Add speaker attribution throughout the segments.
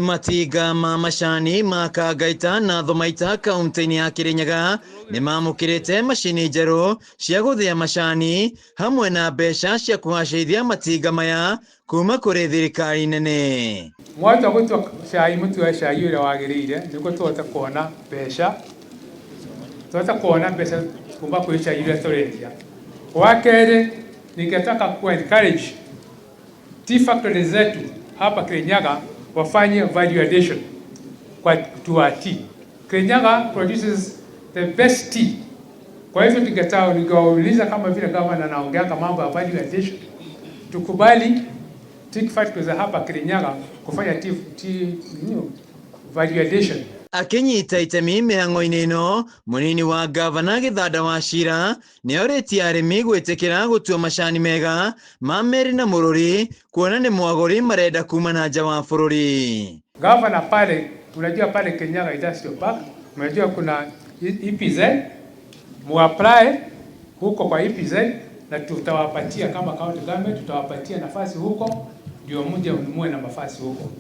Speaker 1: Matiga ma macani ma Kagaita na Thomaita kaunti-ini ya Kirinyaga ni mamukirite macini njeru cia guthia macani hamwe na mbeca cia kugacirithia matiga maya kuma kuri thirikari nene.
Speaker 2: Mwata gutwa cai mutu wa cai uria wagirire niguo tuhote kuona mbeca kuma kuri cai uria turendia. Wa keri ningetaka ku encourage tea factory zetu hapa Kirinyaga wafanye value addition kwa tea. Kirinyaga produces the best tea. Kwa hivyo ningewauliza kama vile gavana anaongea mambo ya value addition, tukubali tea factories hapa Kirinyaga kufanya tea value addition.
Speaker 1: Akinyita itemi mihang'o-ini ino munini wa gavana Githanda Wachira ni oritie arimi gwitikira gutua macani mega ma meri na mururi kuona ni mwaguri marenda kuma na nja wa bururi.
Speaker 2: Gavana pale, unajua pale Kirinyaga Industrial Park, unajua kuna EPZ, muapply huko kwa EPZ na tutawapatia kama county government, tutawapatia nafasi huko ndio mje mwe na nafasi huko.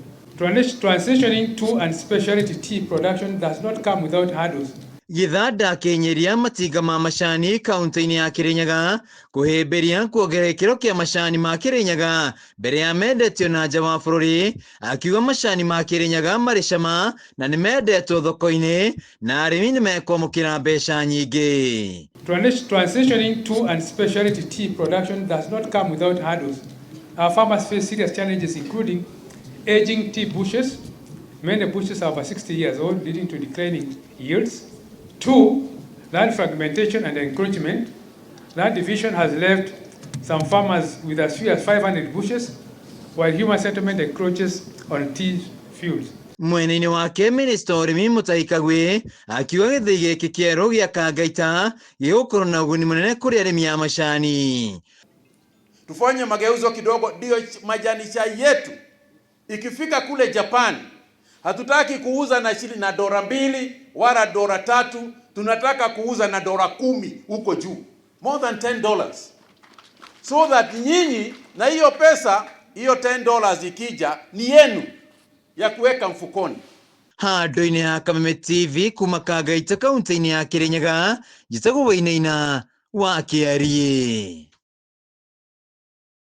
Speaker 2: Transitioning to and specialty tea production does not come without hurdles.
Speaker 1: Githanda akinyiria matiga ma macani kaunti-ini ya Kirinyaga kuhimbiria kuongerera gikiro kia macani ma Kirinyaga mbere ya mendetio na nja wa bururi, akiuga macani ma Kirinyaga mari cama na ni mendetwo thoko-ini na arimi ni mekwamukira mbeca nyingi.
Speaker 2: Transitioning to and specialty tea production does not come without hurdles. Our farmers face serious challenges including aging tea bushes. Many bushes are over 60 years old, leading to declining yields. 2, land fragmentation and encroachment. Land division has left some farmers with as few as 500 bushes, while human settlement encroaches on tea fields.
Speaker 1: Mwena-ini wake Minista Urimi Mutahi Kagwe akiuga githii giki kieru gia Kagaita gigukorwo na uguni munene kuri arimi a macani.
Speaker 3: Tufanye mageuzo kidogo, ndio majani chai yetu ikifika kule Japan hatutaki kuuza na shilingi na $2 wala $3, tunataka kuuza na $10 huko juu, more than $10, so that nyinyi na hiyo pesa hiyo $10 ikija ni yenu ya kuweka mfukoni.
Speaker 1: Handu-ini ya Kameme TV kuma Kagaita kaunti-ini ya Kirinyaga, Njĩtagwo Wainaina wa Kiarie.